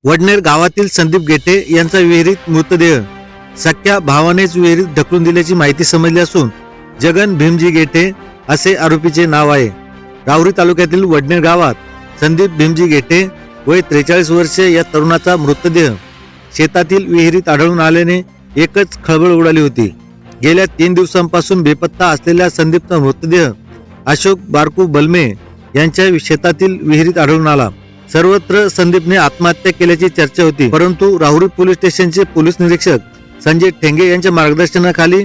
वडनेर गावातील संदीप गेटे यांचा विहिरीत मृतदेह सख्या भावानेच विहिरीत ढकलून दिल्याची माहिती समजली असून जगन भीमजी गेटे असे आरोपीचे नाव आहे। राहुरी तालुक्यातील वडनेर गावात संदीप भीमजी गेटे वय 43 वर्षे या तरुणाचा मृतदेह शेतातील विहिरीत आढळून आल्याने एकच खळबळ उडाली होती। गेल्या 3 दिवसांपासून बेपत्ता असलेल्या संदीपचा मृतदेह अशोक बारकू बलमे यांच्या शेतातील विहिरीत आढळून आला। सर्वत्र संदीपने आत्महत्या केल्याची चर्चा होती, परंतु राहुरी पोलीस स्टेशनचे पोलीस निरीक्षक संजय ठेंगे यांच्या मार्गदर्शनाखाली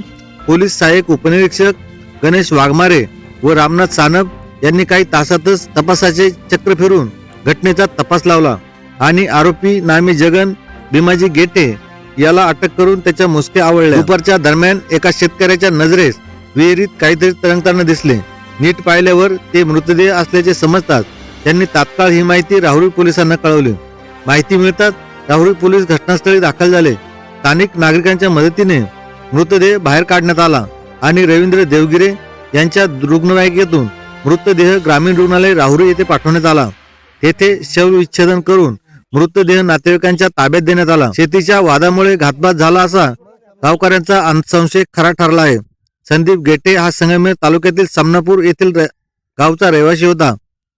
पोलीस सहाय्यक उपनिरीक्षक गणेश वाघमारे व रामनाथ सानप यांनी काही तासातच तपासाचे चक्र फिरून घटनेचा तपास लावला आणि आरोपी नामे जगन भीमाजी गेटे याला अटक करून त्याच्या मुसके आवळल्या। दुपारच्या दरम्यान एका शेतकऱ्याच्या नजरेस विहिरीत काहीतरी तरंगताना दिसले। नीट पाहिल्यावर ते मृतदेह असल्याचे समजतात त्यांनी तात्काळ ही माहिती राहुरी पोलिसांना कळवली। माहिती मिळताच राहुरी पोलीस घटनास्थळी दाखल झाले। स्थानिक नागरिकांच्या मदतीने मृतदेह बाहेर काढण्यात आला आणि रवींद्र देवगिरे यांच्या रुग्णवाहिकेतून मृतदेह ग्रामीण रुग्णालय राहुरी येथे पाठवण्यात आला। तेथे शवविच्छेदन करून मृतदेह नातेवाईकांच्या ताब्यात देण्यात आला। शेतीच्या वादामुळे घातपात झाला असा गावकऱ्यांचा संशय खरा ठरला आहे। संदीप गेटे हा संगमेर तालुक्यातील समनापूर येथील गावचा रहिवासी होता,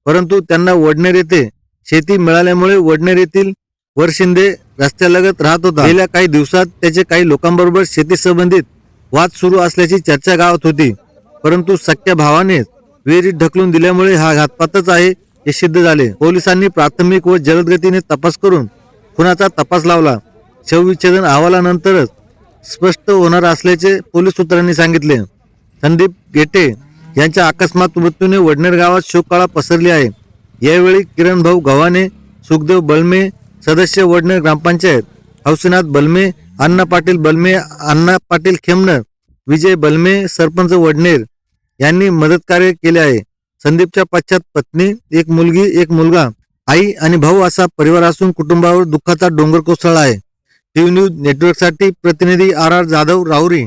परंतु त्यांना वडनेर येथे शेती मिळाल्यामुळे वडनेर येथील वरशिंदे रस्त्यालगत राहत होता। गेल्या काही दिवसात त्याचे काही लोकांबरोबर शेती संबंधित वाद सुरू असल्याची चर्चा गावात होती, परंतु सख्या भावाने विहिरीत ढकलून दिल्यामुळे हा घातपातच आहे हे सिद्ध झाले। पोलिसांनी प्राथमिक व जलद गतीने तपास करून खुनाचा तपास लावला। शवविच्छेदन अहवालानंतरच स्पष्ट होणार असल्याचे पोलीस सूत्रांनी सांगितले। संदीप गेटे यांच्या अकस्मात मृत्यूने वडनेर गावात शोककळा पसरली आहे। यावेळी किरण भाऊ गव्हाणे, सुखदेव बलमे सदस्य वडनेर ग्रामपंचायत, हौसीनाथ बलमे, अण्णा पाटील बलमे, अण्णा पाटील खेमनर, विजय बलमे सरपंच वडनेर यांनी मदत कार्य केले आहे। संदीपच्या पश्चात पत्नी, एक मुलगी, एक मुलगा, आई आणि भाऊ असा परिवार असून कुटुंबावर दुःखाचा डोंगर कोसळला आहे। टीव्ही न्यूज नेटवर्कसाठी प्रतिनिधी RR जाधव, राहुरी।